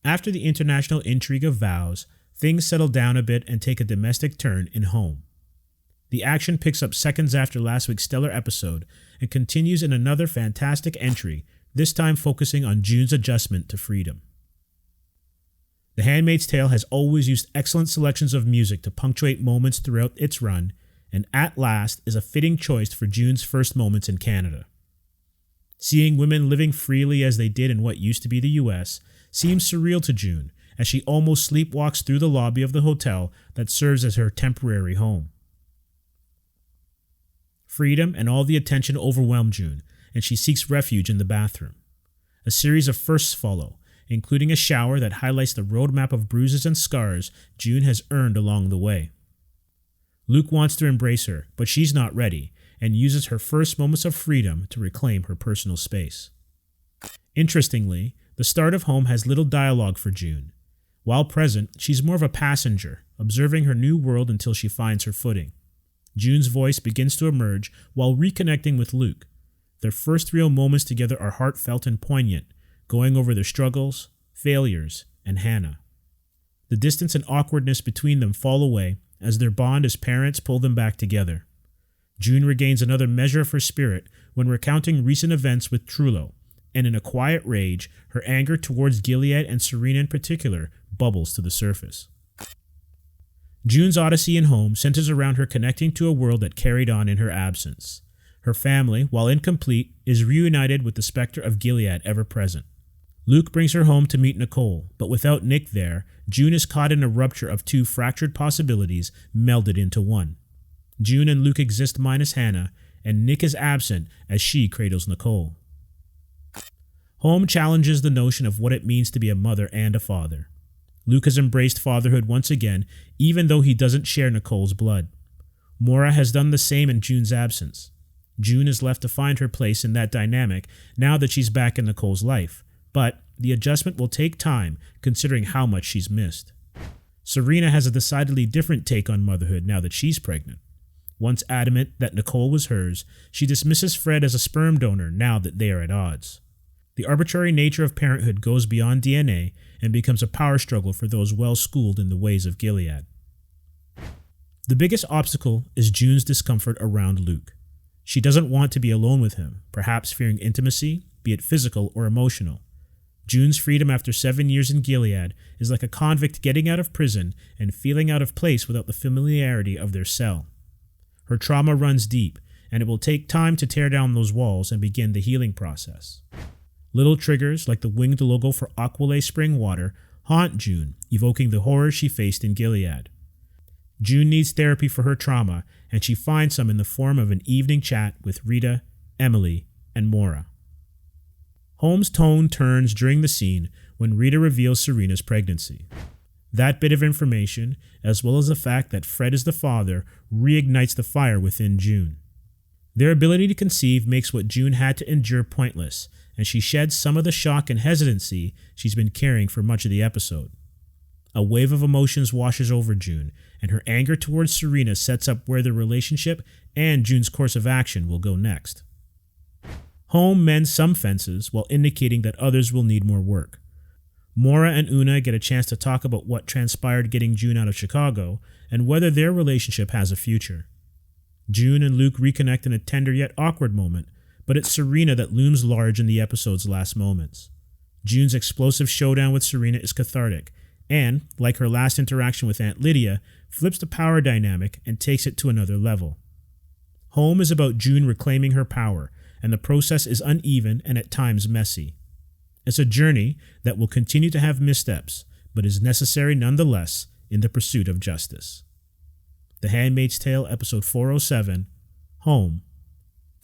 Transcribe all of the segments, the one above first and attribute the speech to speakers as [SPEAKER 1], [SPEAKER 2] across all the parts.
[SPEAKER 1] After the international intrigue of vows, things settle down a bit and take a domestic turn in Home. The action picks up seconds after last week's stellar episode and continues in another fantastic entry, this time focusing on June's adjustment to freedom. The Handmaid's Tale has always used excellent selections of music to punctuate moments throughout its run, and At Last is a fitting choice for June's first moments in Canada. Seeing women living freely as they did in what used to be the US seems surreal to June, as she almost sleepwalks through the lobby of the hotel that serves as her temporary home. Freedom and all the attention overwhelm June, and she seeks refuge in the bathroom. A series of firsts follow, including a shower that highlights the roadmap of bruises and scars June has earned along the way. Luke wants to embrace her, but she's not ready, and uses her first moments of freedom to reclaim her personal space. Interestingly, the start of Home has little dialogue for June. While present, she's more of a passenger, observing her new world until she finds her footing. June's voice begins to emerge while reconnecting with Luke. Their first real moments together are heartfelt and poignant, going over their struggles, failures, and Hannah. The distance and awkwardness between them fall away as their bond as parents pull them back together. June regains another measure of her spirit when recounting recent events with Trullo, and in a quiet rage, her anger towards Gilead and Serena in particular bubbles to the surface. June's odyssey in Home centers around her connecting to a world that carried on in her absence. Her family, while incomplete, is reunited with the specter of Gilead ever present. Luke brings her home to meet Nicole, but without Nick there, June is caught in a rupture of two fractured possibilities melded into one. June and Luke exist minus Hannah, and Nick is absent as she cradles Nicole. Home challenges the notion of what it means to be a mother and a father. Luke has embraced fatherhood once again, even though he doesn't share Nicole's blood. Maura has done the same in June's absence. June is left to find her place in that dynamic now that she's back in Nicole's life, but the adjustment will take time considering how much she's missed. Serena has a decidedly different take on motherhood now that she's pregnant. Once adamant that Nicole was hers, she dismisses Fred as a sperm donor now that they are at odds. The arbitrary nature of parenthood goes beyond DNA and becomes a power struggle for those well-schooled in the ways of Gilead. The biggest obstacle is June's discomfort around Luke. She doesn't want to be alone with him, perhaps fearing intimacy, be it physical or emotional. June's freedom after 7 years in Gilead is like a convict getting out of prison and feeling out of place without the familiarity of their cell. Her trauma runs deep, and it will take time to tear down those walls and begin the healing process. Little triggers, like the winged logo for Aqualay spring water, haunt June, evoking the horrors she faced in Gilead. June needs therapy for her trauma, and she finds some in the form of an evening chat with Rita, Emily, and Maura. Home's tone turns during the scene when Rita reveals Serena's pregnancy. That bit of information, as well as the fact that Fred is the father, reignites the fire within June. Their ability to conceive makes what June had to endure pointless, and she sheds some of the shock and hesitancy she's been carrying for much of the episode. A wave of emotions washes over June, and her anger towards Serena sets up where the relationship and June's course of action will go next. Home mends some fences while indicating that others will need more work. Maura and Una get a chance to talk about what transpired getting June out of Chicago and whether their relationship has a future. June and Luke reconnect in a tender yet awkward moment, but it's Serena that looms large in the episode's last moments. June's explosive showdown with Serena is cathartic, and, like her last interaction with Aunt Lydia, flips the power dynamic and takes it to another level. Home is about June reclaiming her power, and the process is uneven and at times messy. It's a journey that will continue to have missteps, but is necessary nonetheless in the pursuit of justice. The Handmaid's Tale, Episode 407, Home,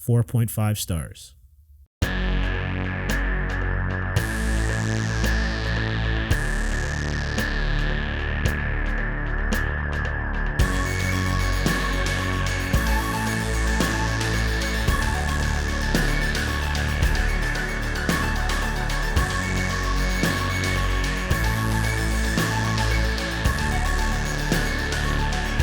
[SPEAKER 1] 4.5 stars.